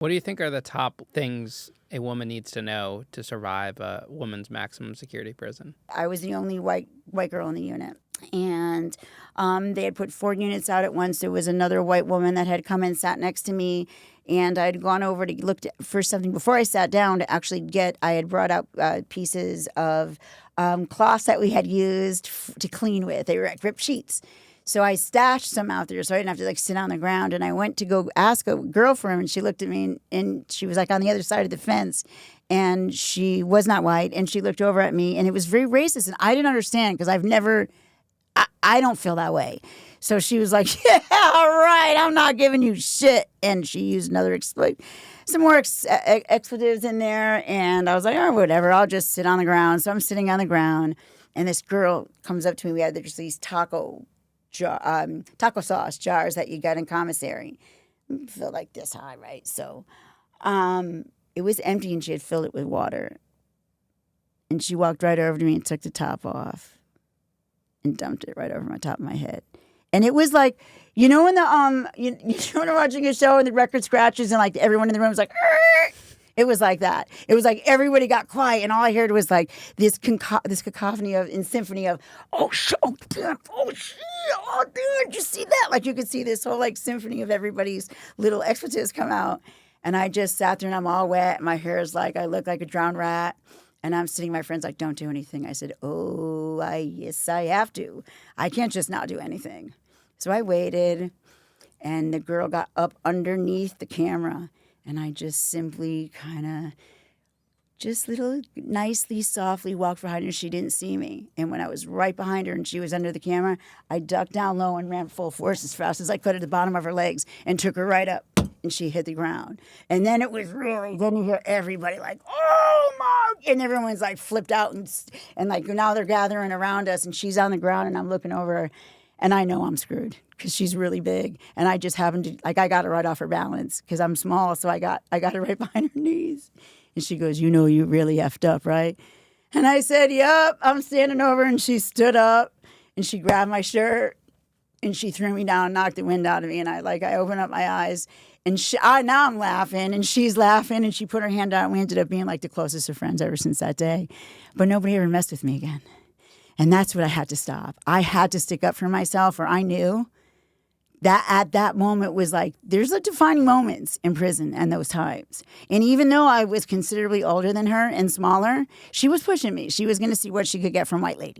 What do you think are the top things a woman needs to know to survive a woman's maximum security prison? I was the only white girl in the unit. And they had put 4 units out at once. There was another white woman that had come and sat next to me. And I'd gone over to look for something before I sat down to actually I had brought out pieces of cloths that we had used to clean with. They were like ripped sheets. So I stashed some out there so I didn't have to sit on the ground. And I went to go ask a girl for him, and she looked at me, and she was on the other side of the fence. And she was not white, and she looked over at me, and it was very racist. And I didn't understand because I don't feel that way. So she was like, yeah, all right, I'm not giving you shit. And she used some more expletives in there. And I was like, oh, whatever, I'll just sit on the ground. So I'm sitting on the ground, and this girl comes up to me. We had just these taco sauce jars that you got in commissary. Filled like this high, right? So it was empty, and she had filled it with water. And she walked right over to me and took the top off and dumped it right over my top of my head. And it was like, when when you're watching a show and the record scratches and everyone in the room was like, argh! It was like that. It was like everybody got quiet, and all I heard was this cacophony and symphony of, oh, damn, oh, shit, oh, dude, did you see that? You could see this whole symphony of everybody's little expletives come out. And I just sat there, and I'm all wet. My hair is I look like a drowned rat. And I'm sitting, my friend's like, don't do anything. I said, yes, I have to. I can't just not do anything. So I waited, and the girl got up underneath the camera, and I just simply nicely, softly walked behind her. She didn't see me. And when I was right behind her and she was under the camera, I ducked down low and ran full force as fast as I could at the bottom of her legs and took her right up. And she hit the ground. And then it was then you hear everybody oh my, and everyone's flipped out and now they're gathering around us, and she's on the ground, and I'm looking over her, and I know I'm screwed because she's really big. And I just happened to, I got her right off her balance because I'm small. So I got her right behind her knees. And she goes, you really effed up, right? And I said, yep. I'm standing over, and she stood up, and she grabbed my shirt, and she threw me down, knocked the wind out of me. And I opened up my eyes. And now I'm laughing, and she's laughing, and she put her hand out, and we ended up being the closest of friends ever since that day. But nobody ever messed with me again. And that's what I had to stop. I had to stick up for myself, or I knew that at that moment was there's defining moments in prison and those times. And even though I was considerably older than her and smaller, she was pushing me. She was going to see what she could get from White Lady.